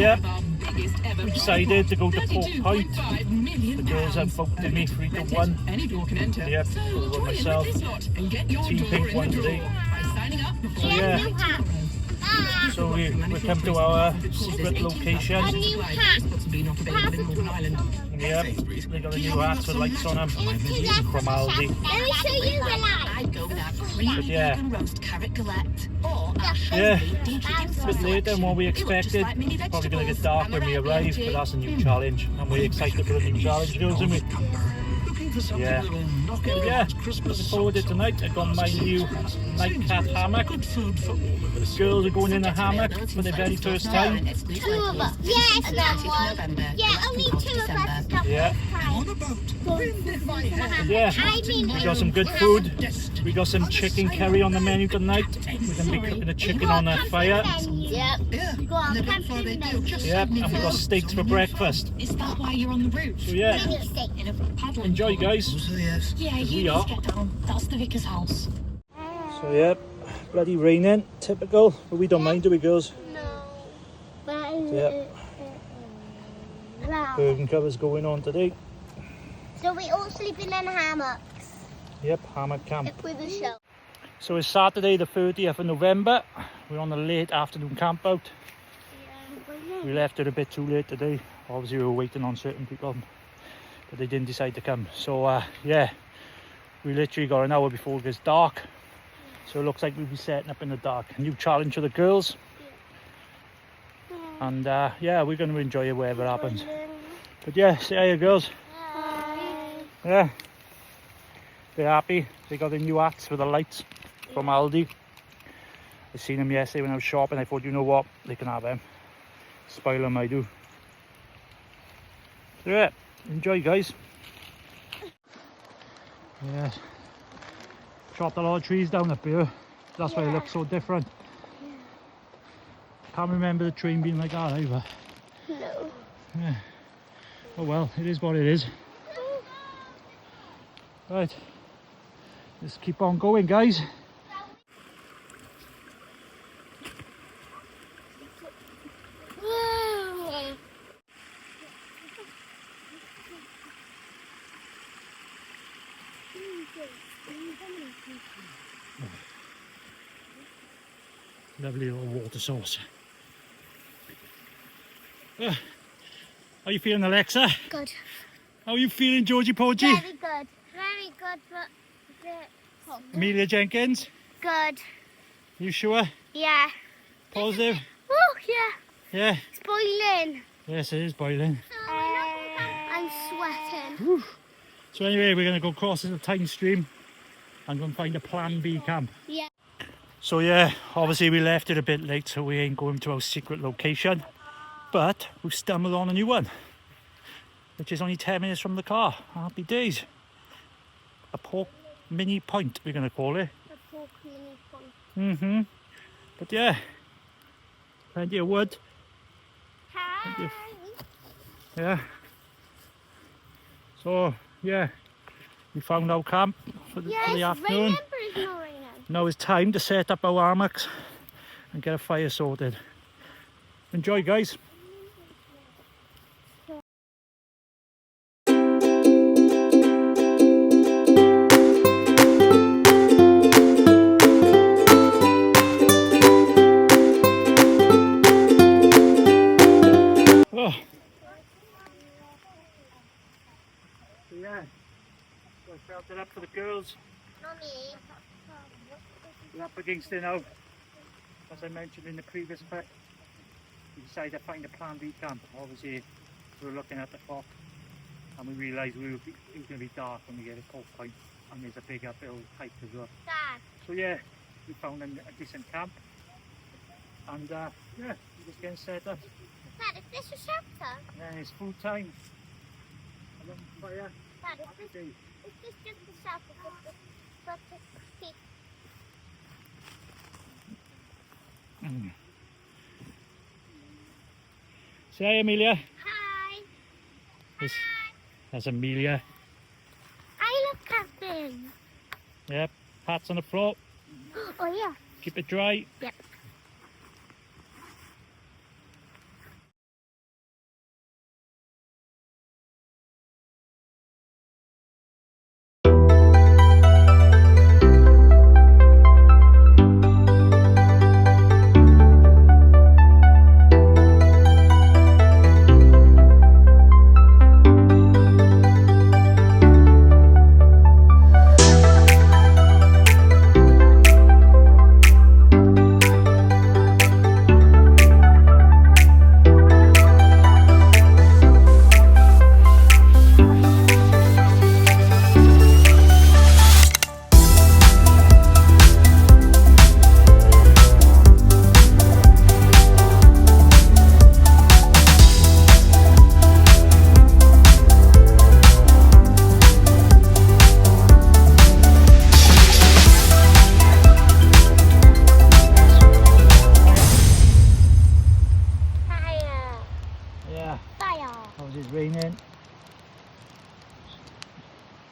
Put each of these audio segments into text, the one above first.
yeah, we decided to go to Pork Point. The girls have voted me 3-1. Yep, over myself. Team Pink won today. So yeah, so we come to our secret location. Yep, they got a new hats with lights on them from Aldi. Let me show you the light. But yeah, a bit later than what we expected. Probably going to get dark when we arrive, but that's a new challenge, and we're excited for the new challenge, girls, aren't we? Yeah, looking forward to tonight. I got my new nightcap hammock. The girls are going in a hammock for their very first time. 2 of us. Yes, Mum. Yeah, only 2 of us. Yeah. Yeah, we got some good food. We got some chicken curry on the menu tonight. We're going to be cooking the chicken on a fire. Yep. Yep, and we got steaks for breakfast. Is that why you're on the roof? So yeah, In a paddle. enjoy guys. Yeah, you We are. need to get down. That's the vicar's house. So yeah, bloody raining, typical, but we don't mind, do we girls? No. But Yep. Curtain covers going on today. So we all sleeping in hammocks. Yep, hammock camp. Like with a show. So it's Saturday the 30th of November. We're on a late afternoon camp out. We left it a bit too late today. Obviously we were waiting on certain people, but they didn't decide to come. So yeah, we literally got an hour before it gets dark. So it looks like we'll be setting up in the dark. A new challenge for the girls. And yeah, we're going to enjoy it wherever it happens. But yeah, say hi girls. Yeah, they're happy. They got the new hats with the lights from Aldi. I seen them yesterday when I was shopping. I thought, you know what, they can have them. Spoil them, I do. So yeah, enjoy guys. Yeah, chopped a lot of trees down up here. That's why it looks so different. Can't remember the train being like that either. No. Yeah. Oh well, it is what it is. Right, let's keep on going guys. Lovely little water source. How are you feeling, Alexa? Good. How are you feeling, Georgie Porgy? Very good. Very good, but a bit hot. Amelia Jenkins? Good. You sure? Yeah. Positive? Oh, yeah. Yeah? It's boiling. Yes, it is boiling. I'm sweating. Whew. So anyway, we're going to go across the Tyne stream and go and find a plan B camp. Yeah. So yeah, obviously we left it a bit late, so we ain't going to our secret location. But we've stumbled on a new one, which is only 10 minutes from the car. Happy days. A pork mini point, we're going to call it. A pork mini pond. But yeah, plenty of wood. Hi. Yeah. So yeah, we found our camp for the afternoon. Raining, but it's not raining. Now it's time to set up our hammocks and get a fire sorted. Enjoy guys. Oh. So yeah, so I felt it up for the girls. Mommy. We're up against it now. As I mentioned in the previous clip, we decided to find a plan B camp. Obviously, we were looking at the clock and we realised it was going to be dark when we get to Pork Point, and there's a big uphill hike as well. Dad. So yeah, we found a decent camp, and yeah, we're just getting set up. Dad, is this a shelter? And it's full time. I'm on fire. Dad, Happy days. is this just a shelter for the kids? Say hi, Amelia. Hi. That's Amelia. I love camping. Yep, hats on the floor. Oh yeah. Keep it dry. Yep.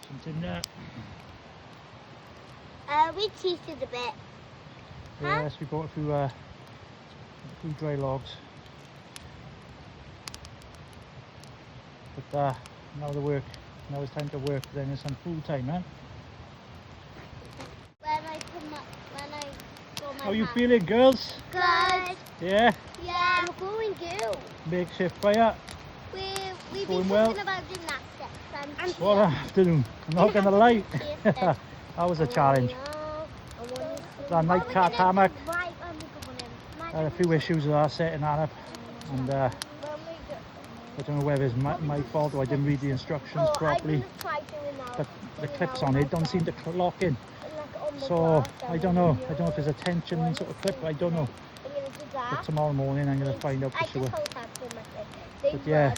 Something there. We cheated a bit. Yes, we bought a few dry logs. But now it's time to work, then it's some food time, huh? When I got my How you hat. feeling, girls? Good. Yeah? Yeah. We're going good. Makeshift fire. We've Going been well. talking about gymnastics and What an afternoon. I'm not gonna lie. That was a challenge. That nightcap hammock. I had a few issues with that setting that up, and I don't know whether it's my fault or I didn't read the instructions properly, but the clips on it don't seem to lock in, so I don't know if there's a tension sort of clip, I don't know, but tomorrow morning I'm going to find out for sure. But yeah,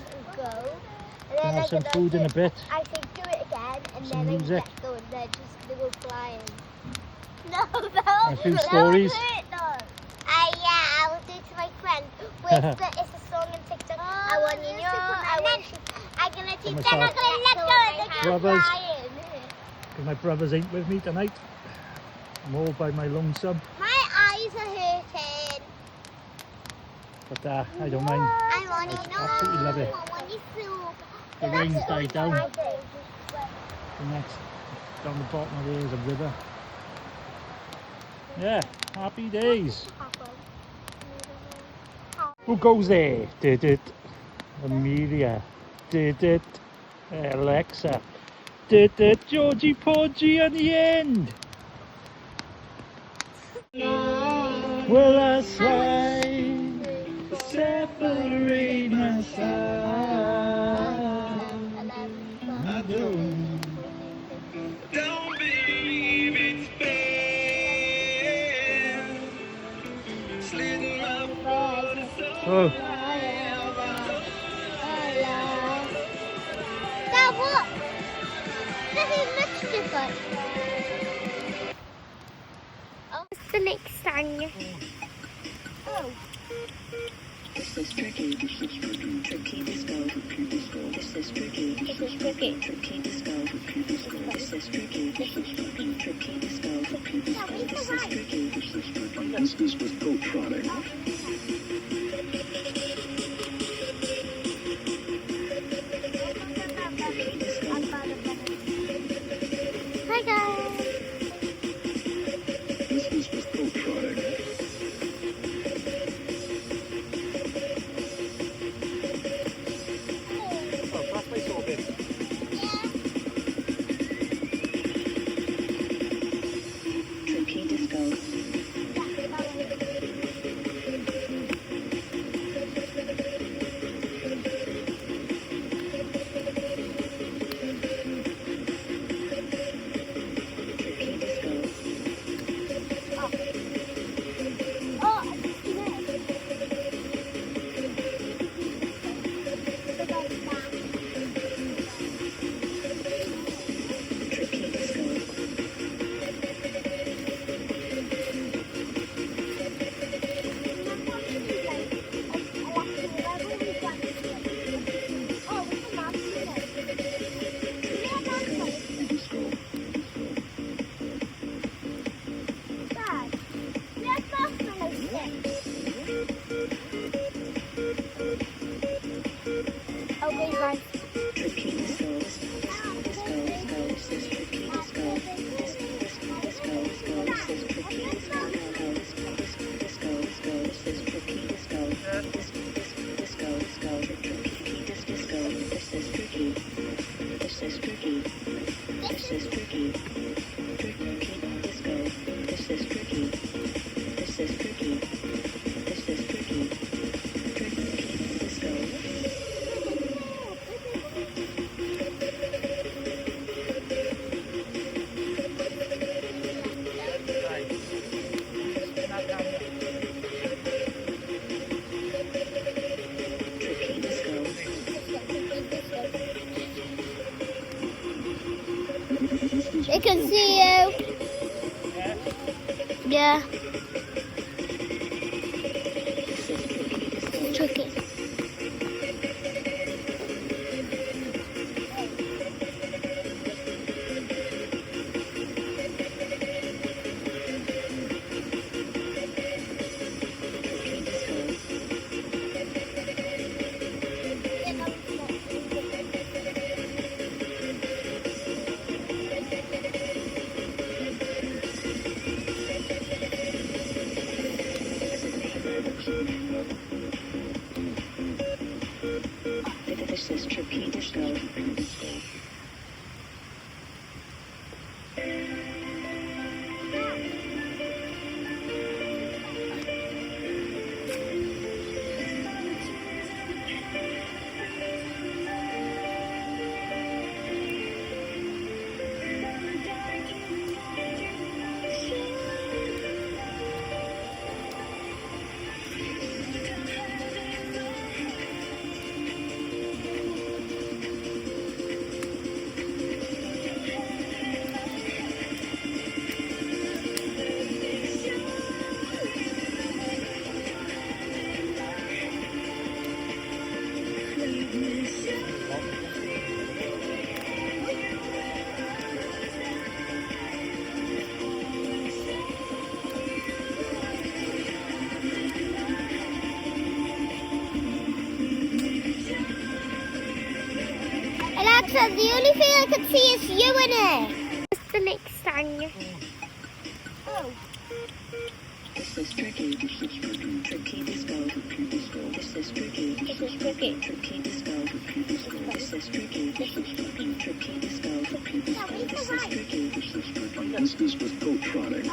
gonna have some food in a bit, I think do it again and some then music. they go and they go flying. No, a few stories. Yeah, I will do it to my friend. It's a song in TikTok. I want you to know. I'm gonna teach them. myself. I'm gonna let go. They're Brothers. flying. because my brothers ain't with me tonight. I'm all by my lonesome, My eyes are hurting. but I don't mind. I want you to absolutely love it. I want you to. The rain's died down. I do. The next, down the bottom of there is a river. Yeah, happy days. Who goes there? Did it? Amelia. Did it? Alexa. Did it? Georgie Porgy at the end. Well, that's right. Separate my side. I don't believe it's fair. Slitting my water so Dad, look. This is much different. Oh, it's the next thing. Oh. This is tricky. Tricky disco. This is tricky. Tricky disco. This is tricky. Tricky disco. This is tricky. This was Goldtronic. Hi guys. This was Goldtronic. Tricky disco. Tricky disco. Tricky disco. Disco. Okay, guys. Tricky disco. Disco. This is tricky disco. This is tricky disco. This is tricky disco. This is tricky disco. This is tricky. This is tricky. This is tricky. Tricky disco. This is tricky. This is tricky. This is tricky. Tricky disco. Tricky disco. They can see you. Yeah. This is tricky disco. Tricky. Alexa, the only thing I can see is you in it. What's the next thing? Oh. This is tricky. Tricky disco. This is tricky. Tricky disco. This is tricky. Tricky disco. This is tricky. Instance with Cotronic.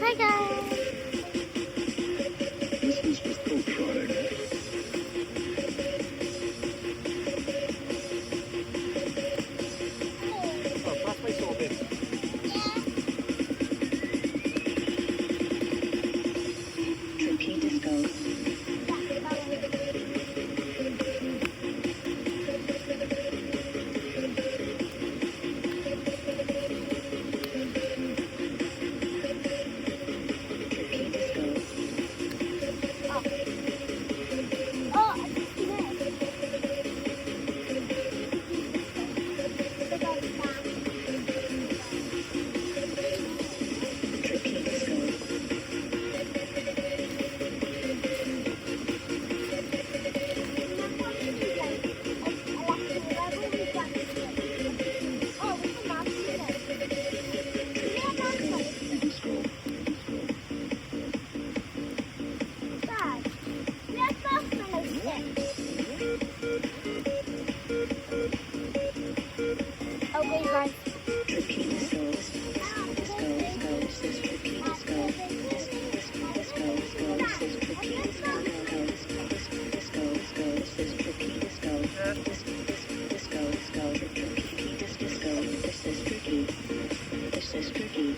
Hi guys. Instance with Cotronic. Oh, that's my sort of Tricky disco. Tricky disco. Oh, I just see it. Tricky disco. Disco. Okay, guys. Tricky disco. Disco. This is tricky disco. Disco. This is tricky disco. Disco. This is tricky disco. Disco. Tricky disco. This is tricky. This is tricky.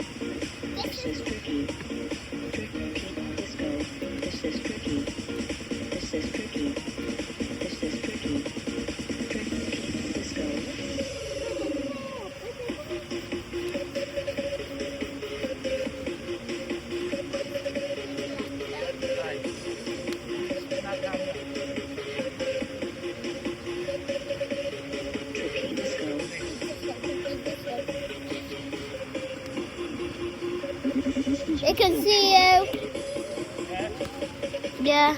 This is tricky. Tricky disco. This is tricky. This is tricky. This is tricky. Tricky disco. Tricky disco. They can see you. Yeah.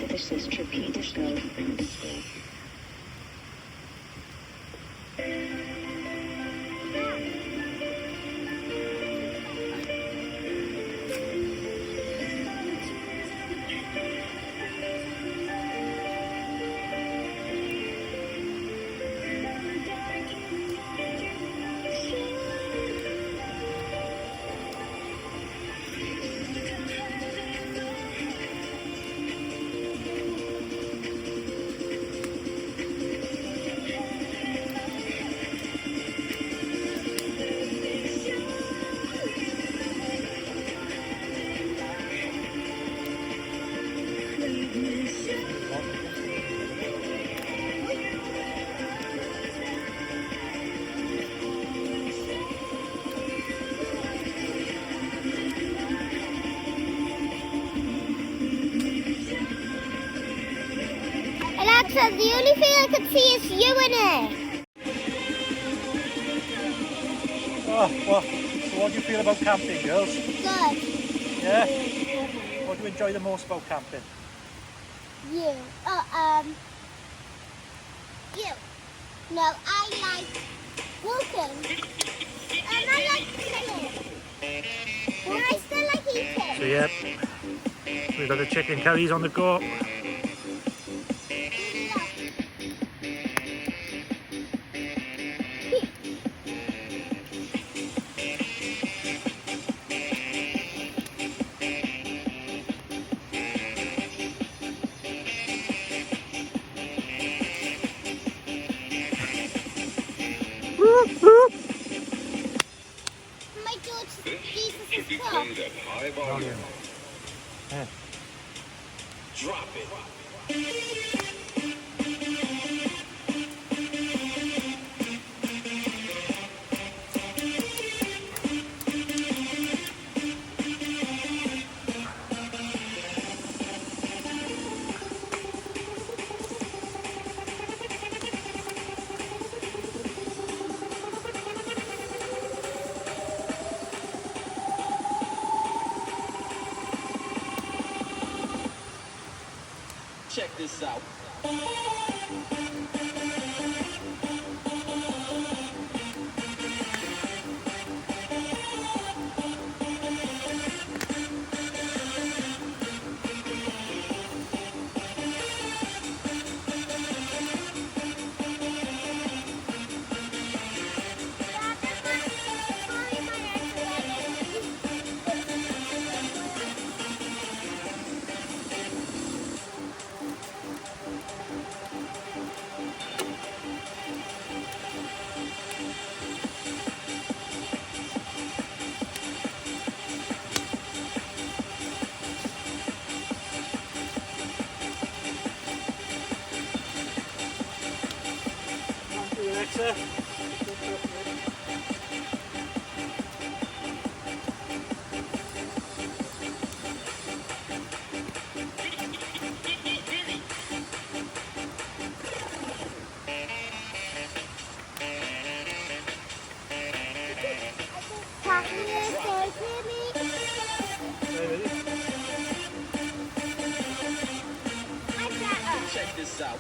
This is tricky disco. Tricky. Tricky disco. This is tricky disco. Alexa, the only thing I can see is you in it. Oh, well, so what do you feel about camping, girls? Good. Yeah? What do you enjoy the most about camping? You. You. No, I like walking. And I like chilling. And I still like eating. So yeah, we've got the chicken curries on the go. played at high volume. Yeah. Drop it. Check this out. Thank you, Alexa. Check this out.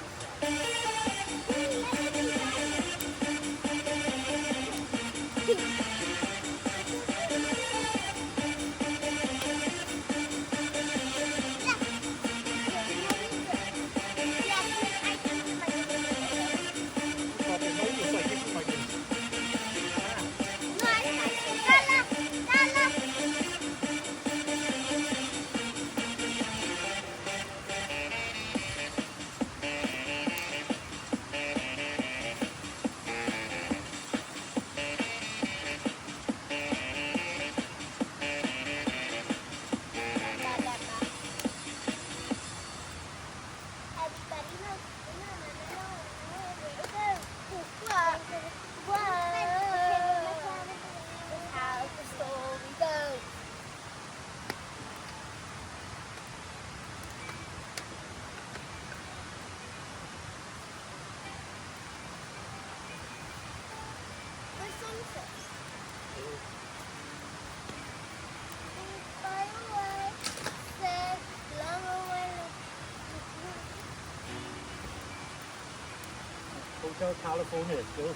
Hotel California, it goes.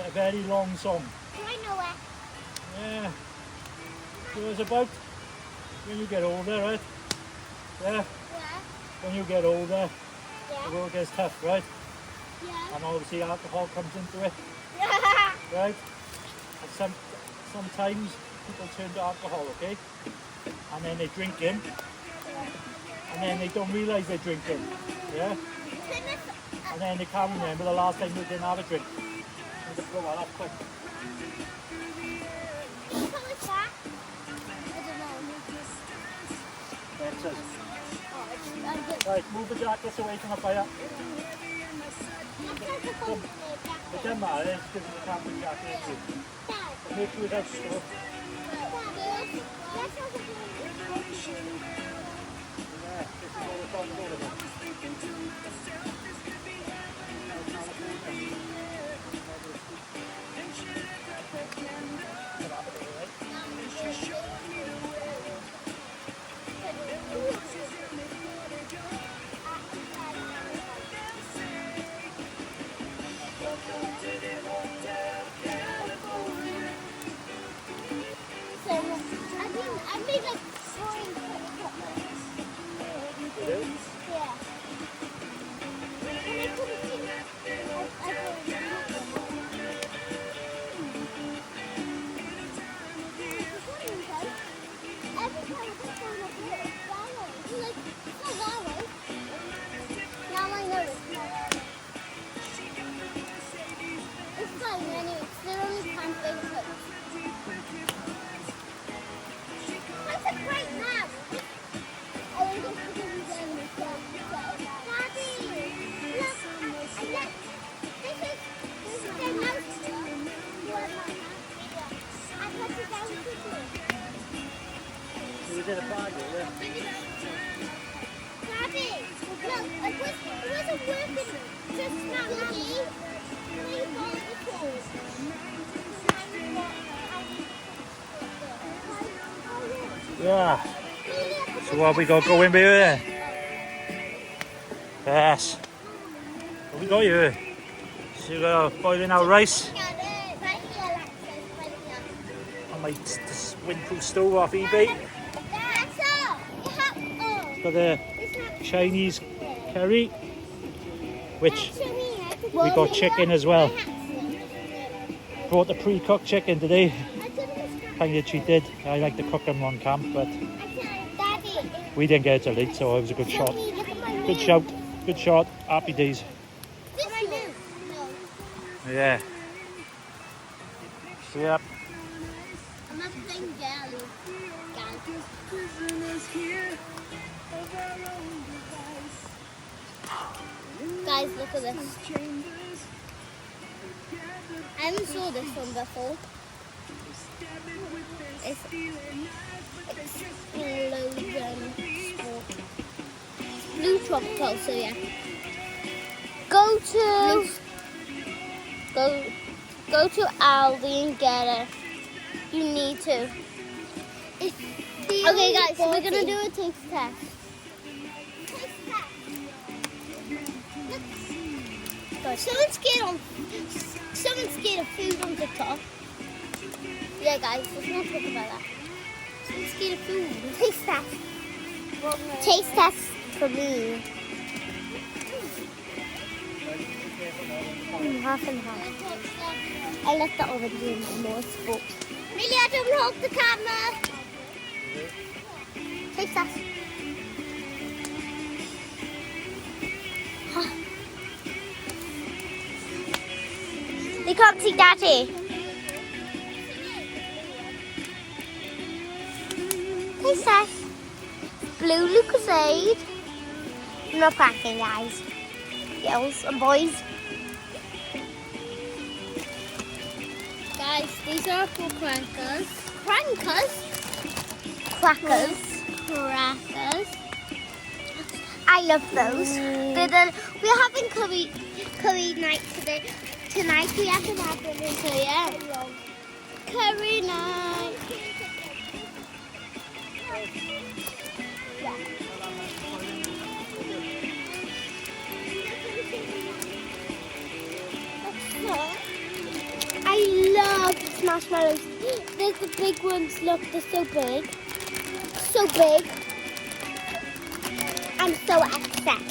A very long song. I know it. Yeah. So it's about when you get older, right? Yeah. Yeah. When you get older, the Yeah. road gets tough, right? Yeah. And obviously alcohol comes into it, right? And sometimes people turn to alcohol, okay? And then they're drinking, and then they don't realise they're drinking, yeah? And then they can't remember the last time they didn't have a drink. Need to blow that up quick. What colour is that? I don't know. That's it. Oh, it's good. Right, move the jackets away from the fire. That's like a company It jacket. doesn't matter, it's because you can't put the jacket in you. Dad. Make sure that's stuff. That's like a company. Yeah, this is all the front door of it. So, I made like 4 cutlets. It is? Yeah. And I put it in. I put it in. did a bag, yeah. Daddy, look, it wasn't working just now, Daddy. Please hold the tools. Yeah. So what we got going here? Yes. What we got here? So you got boiling out rice. I might just windproof stove off eBay. Got the Chinese curry, which we got chicken as well. Brought the pre-cooked chicken today. Kind of cheated. I like to cook them on camp, but we didn't get it till late, so it was a good shot. Good shout. Good shot. Happy days. Yeah. Yep. I'm not playing jelly. Guys, look at this. I haven't saw this one before. It's blue tropical, so yeah. Go to Aldi and get it. You need to. Okay, guys, so we're gonna do a taste test. Someone's scared of food on TikTok. Yeah, guys, let's not talk about that. Someone's scared of food. Taste test. Taste test for me. Half and half. I left that over doing more sports. Really, I don't hold the camera. Taste test. They can't see Daddy. Taste test. Blue Lucozade. I'm not pranking, guys. Girls and boys. Guys, these are for crackers. Crackers. I love those. We're having curry night today. Tonight we haven't had them, so yeah. Curry night. I love marshmallows. There's the big ones. Look, they're so big. So big. I'm so upset.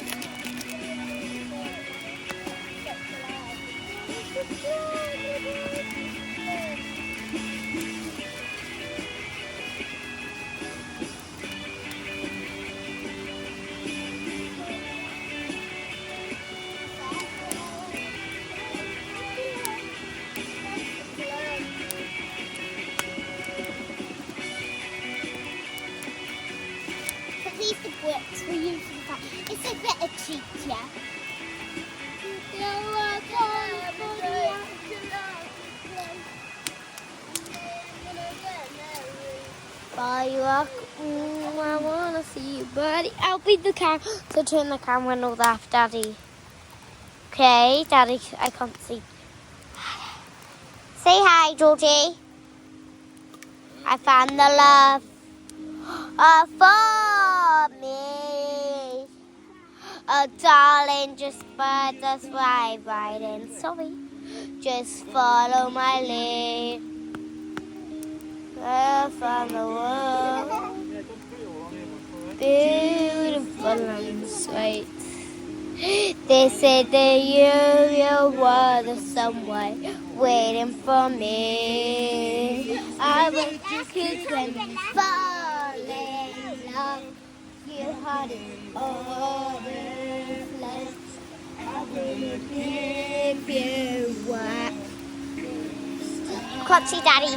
Bricks we use in fact. It's a bit of cheat, yeah. Bye, Rock. I wanna see you, buddy. I'll be the camera, so turn the camera and all that, Daddy. Okay, Daddy, I can't see. Say hi, Georgie. I found the love for me. Oh, darling, just birds us right in. Sorry. Just follow my lead. From the world. Beautiful and sweet. They said that you were somewhere waiting for me. I was just kids when fall in love. Your heart is overflow. I will give you what. Can't see Daddy.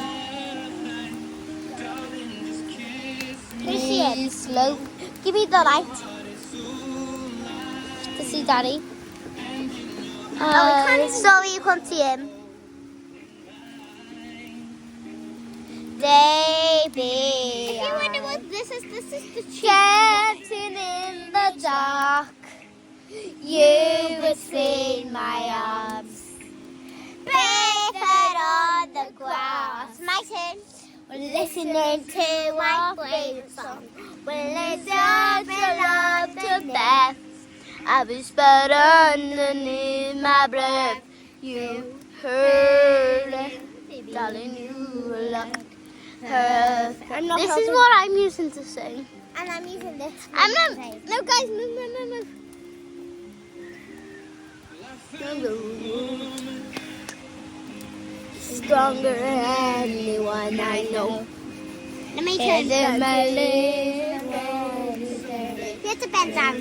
Who's he? Slow. Give me the light. To see Daddy. Sorry, you can't see him. Baby. If you wonder what this is the dancing in the dark. You would in my arms, barefoot on the grass. My turn. We're listening to my favorite song. We're listening to love to death. I whispered underneath my breath. You heard it, darling. You love her. This is what I'm using to sing. And I'm using this. No, guys, move. Stronger than anyone I know. Let me turn it. Here's the bedtime.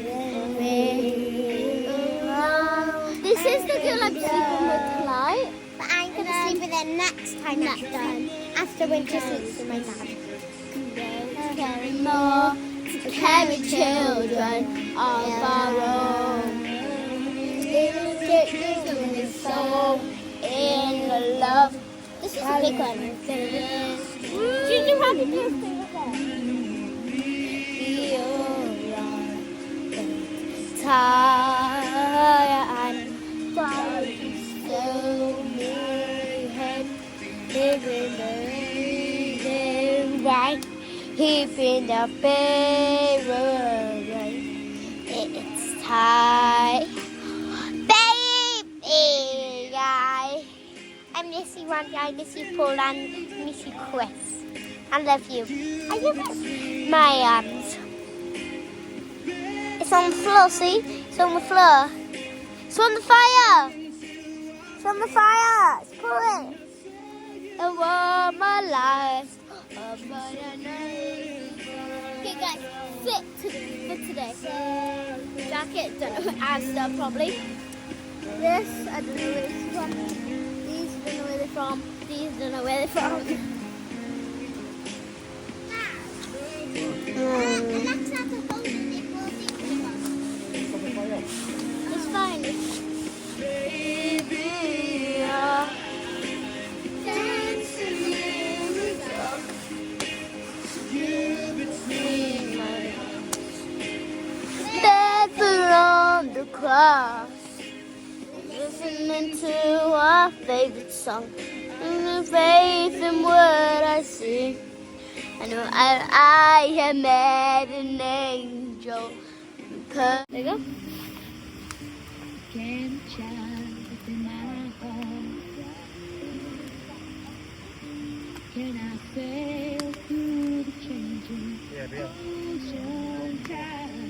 This is the girl I'm sleeping with tonight. But I'm going to sleep with her next time that's done. After Winter sleeps with my dad. Carry more to carry children of our own. So in love. This is a big one. Ginger, happy birthday. Tired and so living right, keeping the favor right. It's time. I miss you, Randy. I miss you, Paul, and I miss you, Chris. I love you. I love my arms. It's on the floor, see? It's on the floor. It's on the fire. It's on the fire. It's pulling. A warmer life. Okay, guys, fit for today. Jacket, don't know where I've done probably. This, I don't know where it's from. These, don't know where they're from. These, don't know where they're from. It's fine. Baby, dancing in the dark. Barefoot on the cross. Listening to our favorite song, and faith in what I see. I know I have met an angel. There you go. Can child within my heart? Can I sail through the changing ocean tide?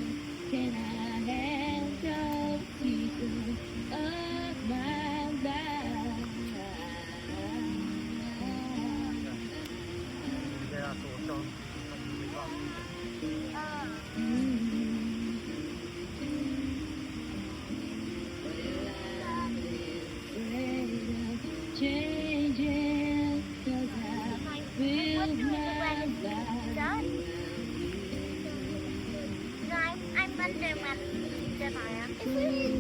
Can I handle people of my life? Changing, 'cause I feel my life.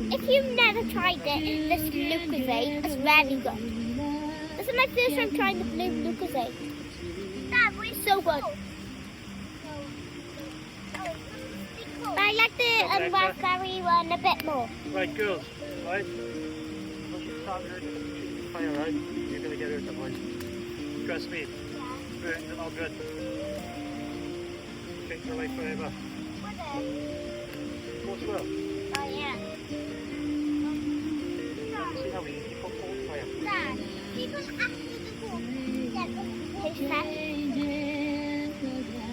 If you've never tried it, this Lucozade is very good. This is my first time trying the blue Lucozade. That was so good. But I like the raspberry one a bit more. Right, girls, right? Once you start her fire, right? You're going to get her at the point. Trust me. They're all good. Change your life forever. Goes well. Oh yeah. See how easy you put cold fire. Dad, even after the cook, his fat. Changing, 'cause I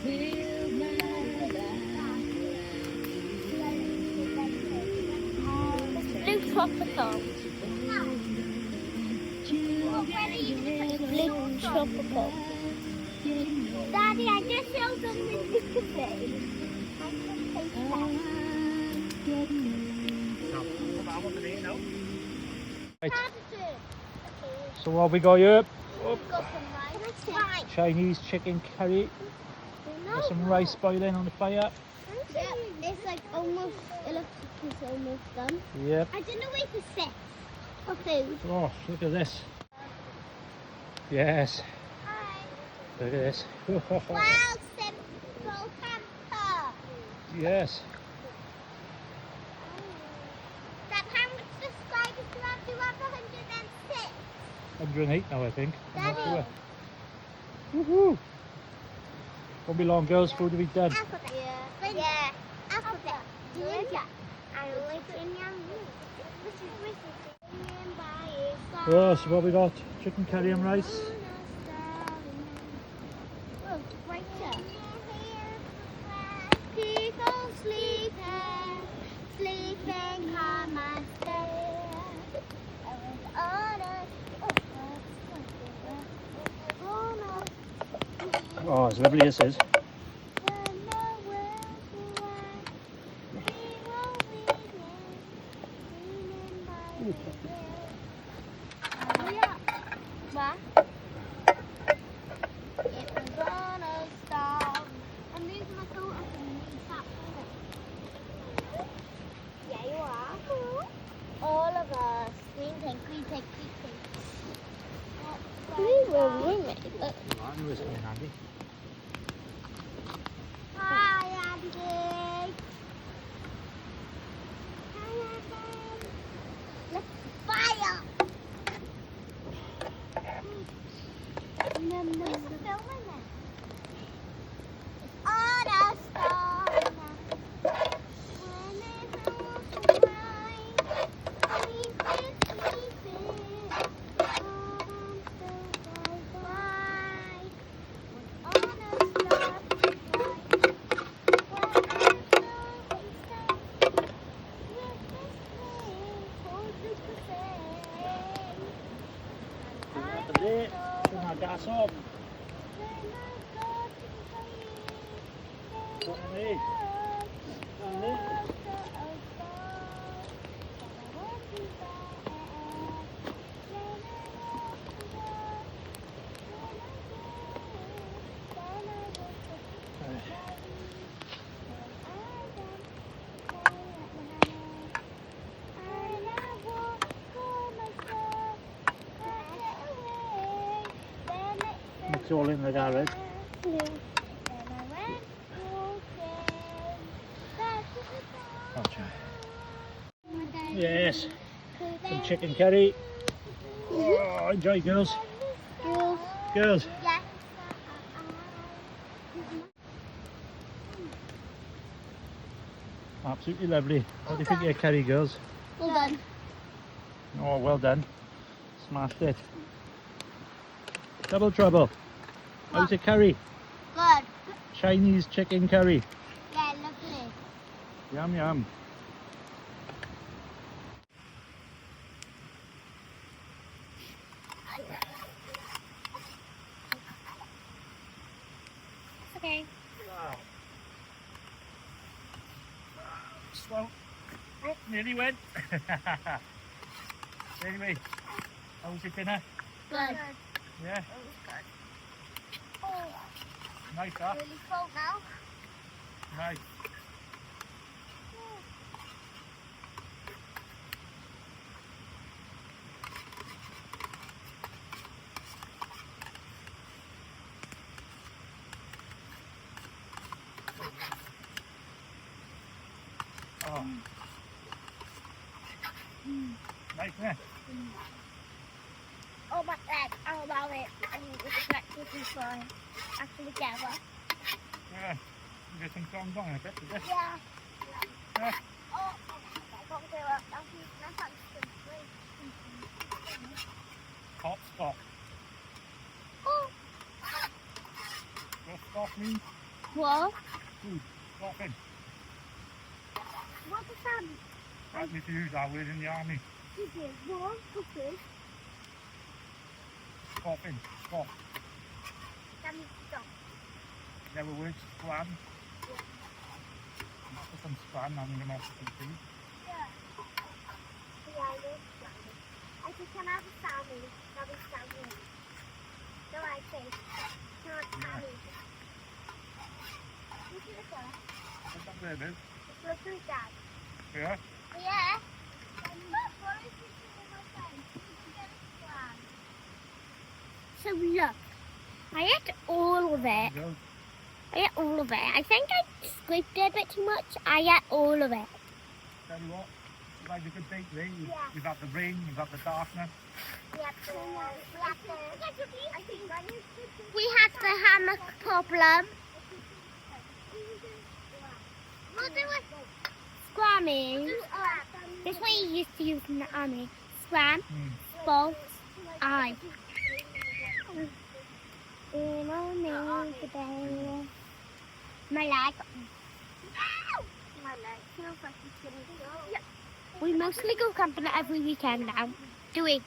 feel my Blue tropical. Blue tropical. Daddy, I just showed them the Lucozade. Right, so what we got here? Oh, Right. Chinese chicken curry. Got some rice boiling on the fire. Yeah, it's like almost, it looks like it's almost done. Yep. I don't know where to sit for food. Oh, look at this. Yes. Hi. Look at this. Wild simple. Yes. That how much subscribers do I have to have 106? 108 now, I think. I'm not Daddy. sure. Woohoo! Won't be long, girls. Food will be done. Alphabet. Yeah. Alphabet. Ninja. I like Oh, so what we got? Chicken curry and rice. Oh, right there. People sleeping, sleeping, come and stay. Oh, it's lovely this is. What? It was gonna stop. I'm moving my foot up and moving that foot. Yeah, you are. All of us. Creeping. We were roommates. I knew it was coming handy. Hi, Andy. Let's fire. No. Where's the filming then? It's on a star now. When it rolls away, we've been sleeping. I'm still by. On a star Turn that gas off. What am I? It's all in the garage. Yes, some chicken curry. Oh, enjoy, girls. Girls. Yeah. Absolutely lovely. What do you think of your curry, girls? Well done. Oh, well done. Smashed it. Double trouble. How's the curry? Good. Chinese chicken curry. Yeah, lovely. Yum, yum. Okay. Wow. Slow. Oh, nearly went. Anyway, how was your dinner? Good. Yeah, Oh, nice, huh? really cold now. Nice. Oh. Nice, yeah. Oh my god, I love it. I need to get this one actually together. Yeah. You get some songs on in a bit, is it? Yeah. Yeah. Oh, I can't do it. That's actually Hot stop. Oh. What stop means? What? Food. Stop in. What is that? That means to use that word in the army. This is what? Cookies. Stop in. Stop. That means stop. Never works. Span. Put some span on them off the food. Yeah. Yeah, I know that. I think can I have a sandwich? Have a sandwich. So I say, can I have a sandwich? Look at the dad. What's that there, Liz? Look at the dad. Yeah? Yeah. What is this in my phone? So look, I ate all of it. There you go. I ate all of it. I think I squeaked it a bit too much. I ate all of it. Tell you what, you've had a good day today. You've had the rain, you've had the darkness. We had the hammock problem. We'll do it. Scrammy. This way you used to use in the army. Scram, bolt, eye. My leg. We mostly go camping every weekend now, do we?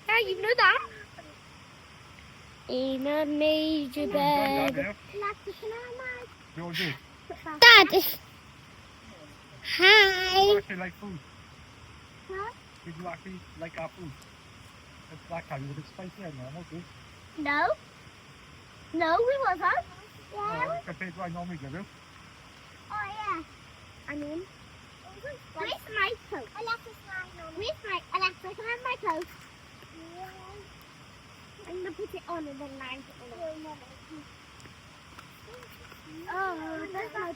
Yeah, you know that. In a major bed. Georgie, Dad. Hi. you actually like food? Did you actually like our food? It's that kind of a bit spicy and normal too. No. No, we wasn't. Yeah. Compared to what I normally give you. Oh yeah. I mean, where's my coat? Where's my Alexa? Can I have my coat? I'm gonna put it on and then line it on. Oh, that's my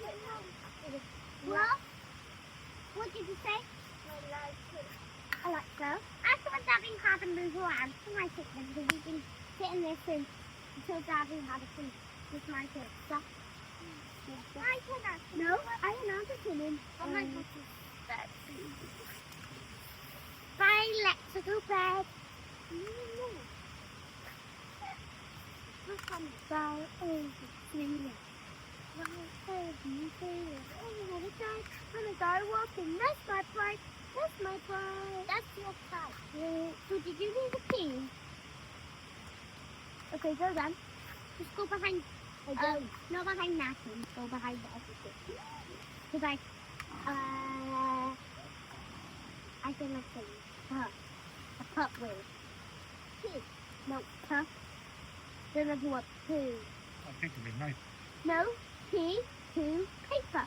What? What did you say? Alexa. After when Daddy had to move around, can I sit there? Because we've been sitting there since until Daddy had a sleep with my coat. Stop. No, I don't know the singing. Oh my God, bye, let's go bed. Bye, I'm gonna go walking. That's my pride. That's my pride. That's your pride. So did you need a pee? Okay, go then. Just go behind. Not behind Nathan, go behind the other. Because I think I'm saying a pup with pee. No, pup. Then I do a poo. I think it'd be nice. No, pee, poo, paper.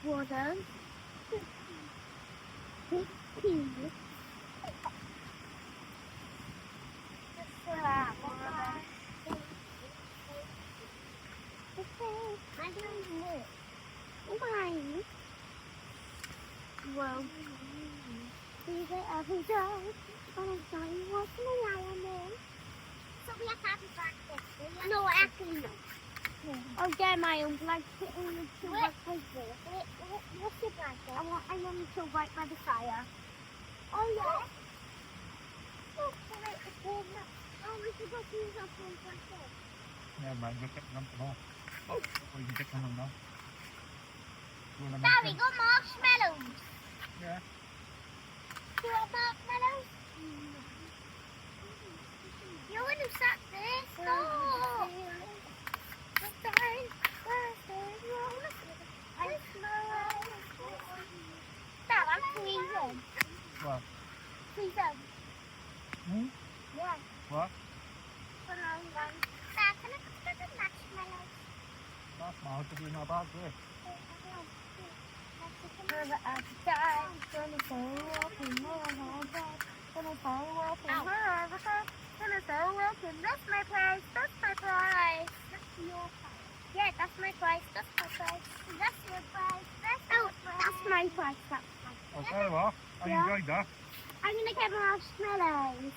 Water. Pee. Well, these are every day, but I'm sorry, what's my element? So we have to have practice. No, actually no. I'll get my own blanket in the two right by there. What's your blanket? I want the two right by the fire. Oh yeah. Oh, we should go to use our phone blanket. Yeah, man, just get them off. Or you can get them now. Dad, we got marshmallows. Yeah. Do you want marshmallows? You want to suck this? Stop. Dad, I'm freezing. What? Freezing. Hmm? Yeah. What? Dad, can I get the marshmallows? That's not to be in our bag there. That's my prize. That's my prize. That's your prize. Yeah, that's my prize. That's my prize. That's your prize. That's my prize. That's I'll tell you what, I Yeah. enjoyed that. I'm gonna get marshmallows.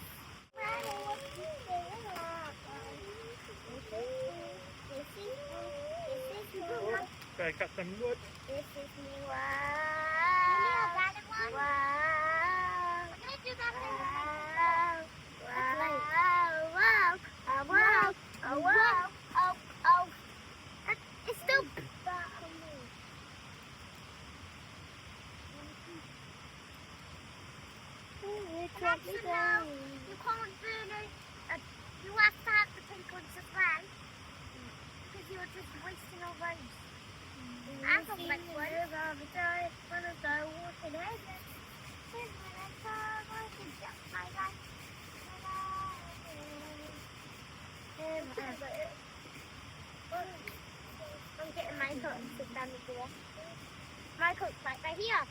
Okay, cut some wood. This is me. Wow. Wow. We're gonna do that. Wow. Wow. Wow. Wow. Oh, wow. Oh, oh. It's still. You can't really. You have to have the pink ones as well. Because you're just wasting all those. I don't like one. I'm getting my coat and sit down the door. My coat's right here.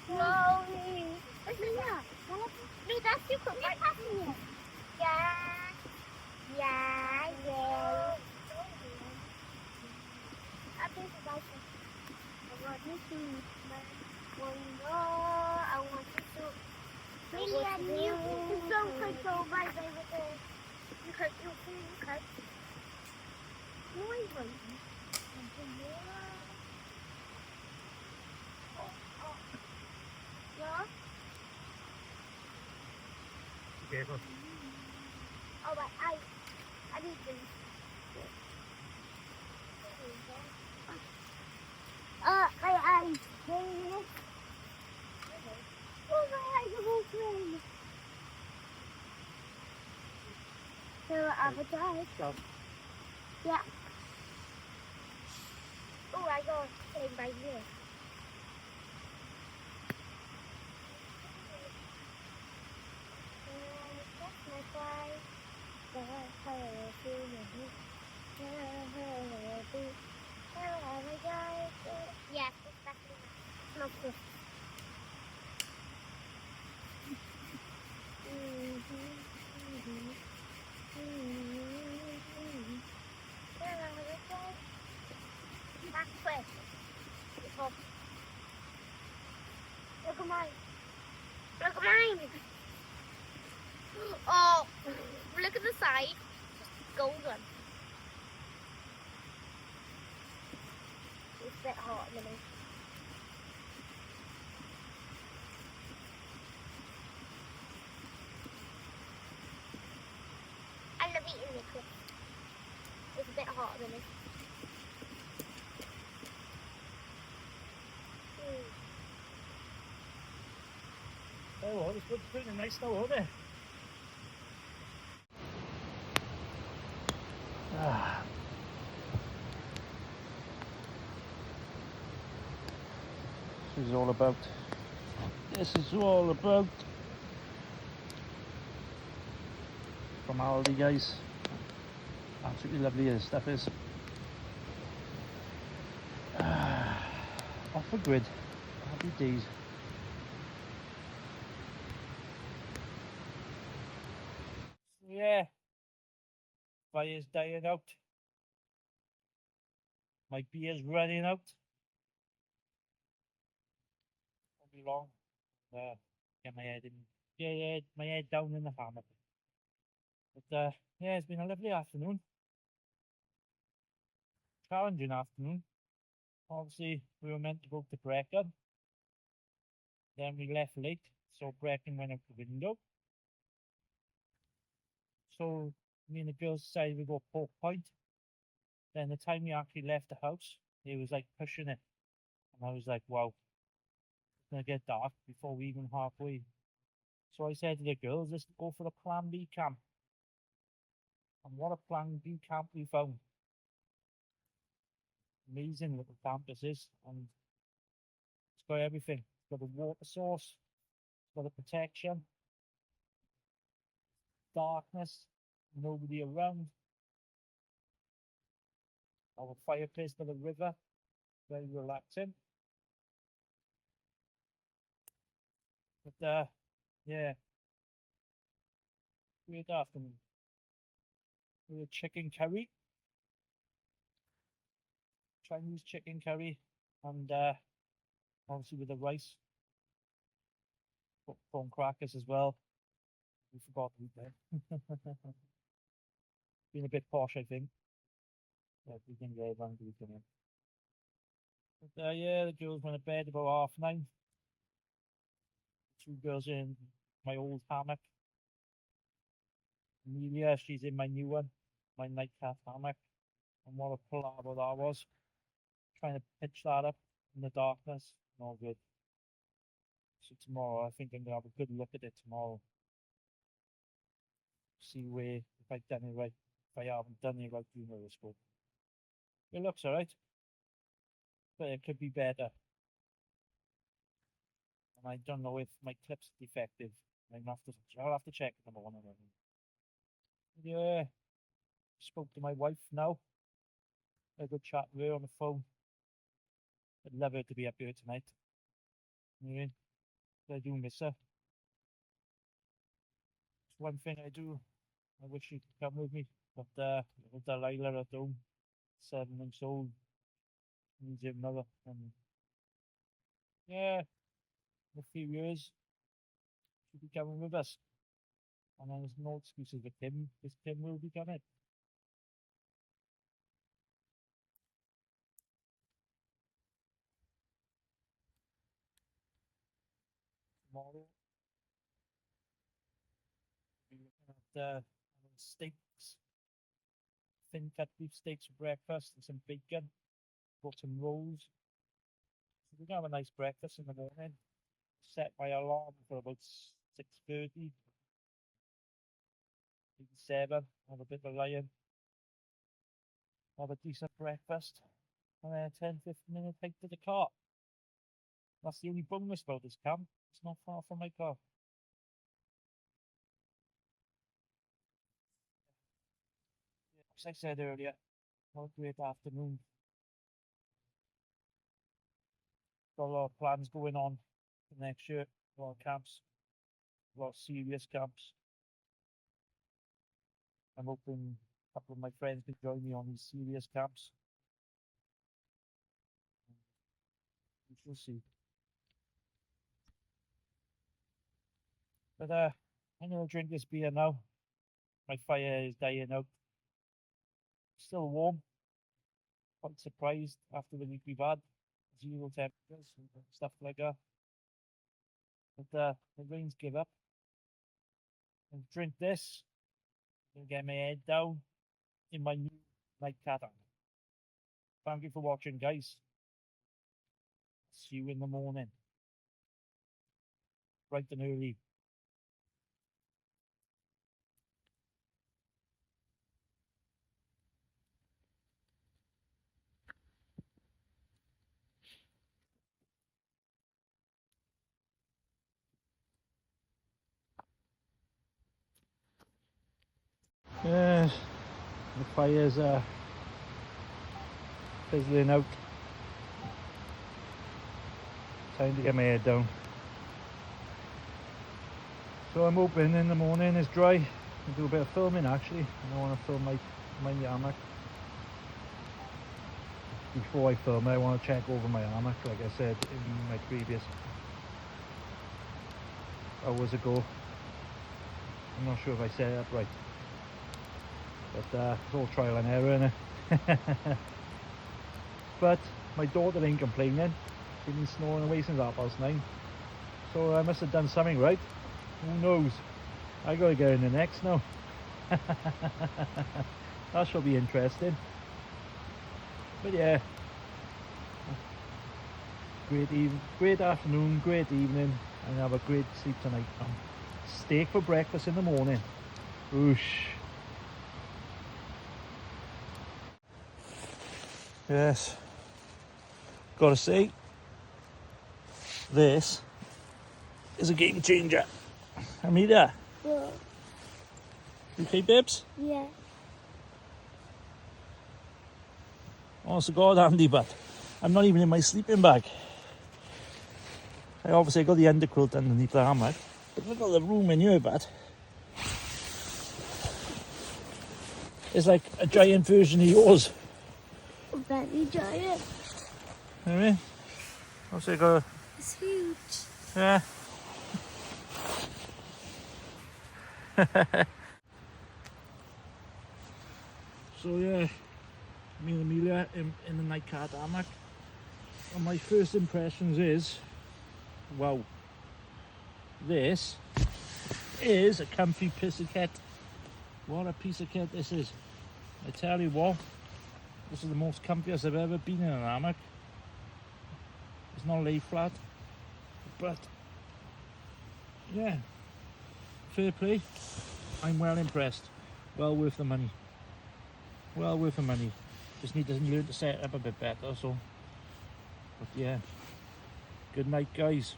Slowly. This is One more. I want to. Really, I need to don't control my favorite. You cut your finger. No, I won't. Yeah. Careful. Oh, but I need to. My eyes. Oh, my eyes are open. So, appetite. Go. Yeah. Oh, I got it right here. That's my fly. Yes, exactly. Smells good. That's quick. Look at mine. Look at mine. Oh, look at the side. Golden. It's a bit hot a minute. I love eating liquid. It's a bit hot a minute. Oh, well, it's pretty nice though, isn't it? Ah. This is all about. This is all about. From Aldi, guys. Absolutely lovely this stuff is. Off the grid. Happy days. Yeah. Fire's dying out. My beer's running out. Won't be long. Get my head in. Yeah, my head down in the hammock. But yeah, it's been a lovely afternoon. Challenging afternoon. Obviously, we were meant to go to Brecon. Then we left late, so Brecon went out the window. So me and the girls decided we go Pork Point. Then the time we actually left the house, it was like pushing it. And I was like, wow, it's gonna get dark before we even halfway. So I said to the girls, let's go for the Plan B camp. And what a Plan B camp we found. Amazing little camp this is. And it's got everything. It's got a water source, it's got a protection, darkness, nobody around. Our fireplace by the river, very relaxing. But yeah, great afternoon. We had chicken curry, Chinese chicken curry, and obviously with the rice, prawn crackers as well. We forgot to eat that. Been a bit posh, I think. Yeah, we can get everyone to eat them. But yeah, the girls went to bed about 9:30. Two girls in my old hammock. Amelia, she's in my new one, my nightcap hammock. And what a palaver that was. Trying to pitch that up in the darkness. No good. So tomorrow, I think I'm gonna have a good look at it tomorrow. See where if I've done it right. If I haven't done it right, you know this book. It looks alright, but it could be better. And I don't know if my clip's defective. I'll have to check in the morning. Yeah, spoke to my wife now. Had a good chat with her on the phone. I'd love her to be up here tonight. Yeah, I do miss her. It's one thing I do. I wish she could come with me, but little Delilah at home, 7 months old, needs her mother, and yeah, in a few years, she'll be coming with us. And then there's no excuses for Tim, because Tim will be coming. Tomorrow, we'll be looking at having steaks, thin cut beef steaks for breakfast, and some bacon, brought some rolls. So we're going to have a nice breakfast in the morning. Set my alarm for about 6:30, maybe 7, have a bit of a lie-in, have a decent breakfast, and then a 10-15 minute hike to the car. That's the only bonus about this camp. It's not far from my car. As I said earlier, what a great afternoon. Got a lot of plans going on for next year. A lot of camps, a lot of serious camps. I'm hoping a couple of my friends can join me on these serious camps. We shall see. But I'm gonna drink this beer now. My fire is dying out. Still warm. Quite surprised after the week we've had. 0 temperatures and stuff like that. But the rains give up. And drink this. I'm gonna get my head down in my new nightcap. Thank you for watching, guys. See you in the morning. Bright and early. Yeah, the fire's fizzling out. Time to get my head down. So I'm hoping in the morning it's dry. I'll do a bit of filming actually. I want to film my hammock. Before I film it, I want to check over my hammock, like I said in my previous hours ago. I'm not sure if I said it up right. But it's all trial and error, innit? But my daughter ain't complaining. She's been snoring away since 9:30. So I must have done something right. Who knows? I gotta get in the next now. That shall be interesting. But yeah. Great afternoon, great evening, and have a great sleep tonight. Steak for breakfast in the morning. Whoosh. Yes, gotta say, this is a game changer. Amida, Yeah. you okay, babes? Yeah. Honest to God, Andy, but I'm not even in my sleeping bag. I obviously got the underquilt underneath the hammock, but look at the room in here, but it's like a giant version of yours. Very giant. You know what I mean? Obviously, I got It's huge. yeah. So yeah, me and Amelia in the nightcap hammock. And my first impressions is, wow, this is a comfy piece of kit. What a piece of kit this is. I tell you what, this is the most comfiest I've ever been in an hammock. It's not lay flat, but yeah, fair play. I'm well impressed. Well worth the money. Well worth the money. Just need to learn to set it up a bit better, so. But yeah, good night, guys.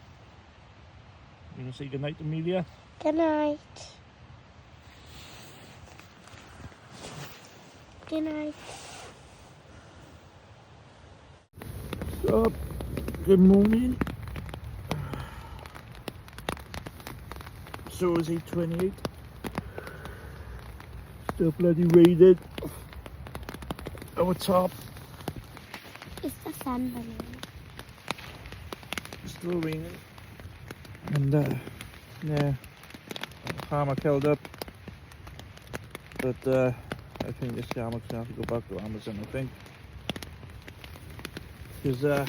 You gonna say good night, Amelia? Good night. Good night. So, good morning. So it's 8:28. Still bloody raining. Over top. It's the sun balloon. It's still raining. And yeah, hammock held up. But I think this hammock's gonna have to go back to Amazon, I think. Because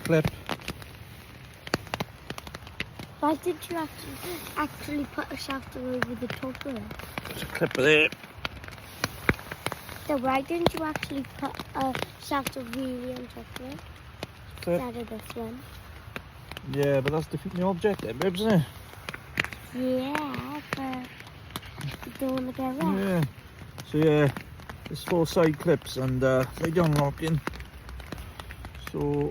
clip. Why did you actually put a shelter over the top of it? There's a clip there. So why didn't you actually put a shelter really on top of it? Clip. Instead of this one? Yeah, but that's defeating the objective, isn't it? Yeah, but you don't want to get wet. Yeah. So yeah, there's 4 side clips and they don't lock in. So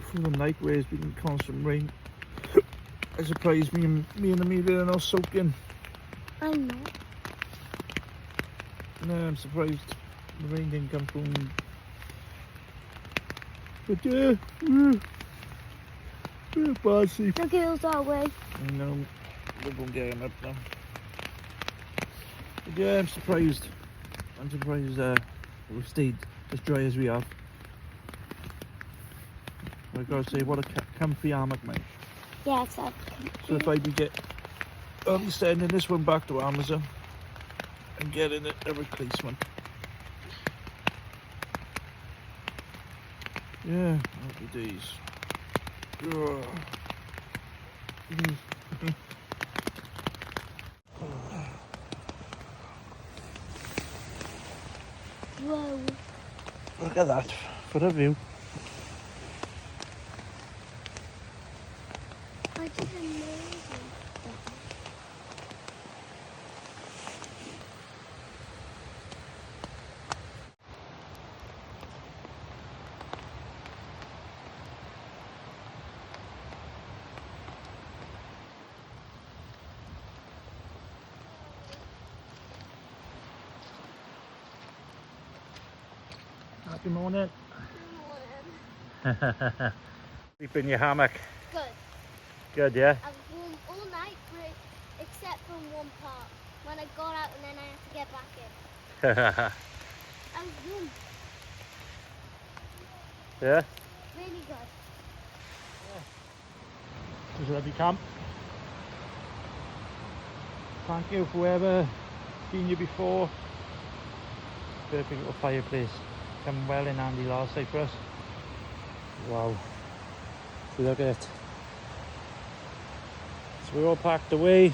through the night where it's been constant rain, I surprised me and Amelia are not soaking. I'm not. No, I'm surprised the rain didn't come through. But yeah, bad sleep. The girls are away. No, we're going to get him up now. But yeah, I'm surprised. We've stayed as dry as we have. I gotta say, what a comfy hammock, mate. Yeah, it's up. So if I'll be sending this one back to Amazon and getting a replacement. Yeah, happy days. Ugh. Whoa. Look at that, for a view. I didn't know. Happy morning. Sleep in your hammock. Good. Good, yeah? I was warm all night, except from one part. When I got out and then I had to get back in. I was warm. Yeah? Really good. It was a lovely camp. Thank you for whoever been here before. Perfect little fireplace. Come well in handy last night for us. Wow. So look at it. So we're all packed away.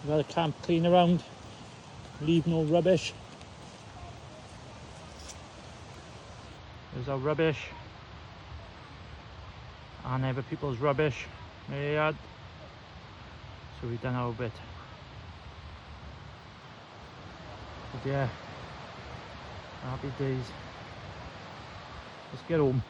We've had a camp clean around. Leave no rubbish. There's our rubbish. And other people's rubbish. Yeah. So we've done our bit. But yeah, happy days. Let's get home.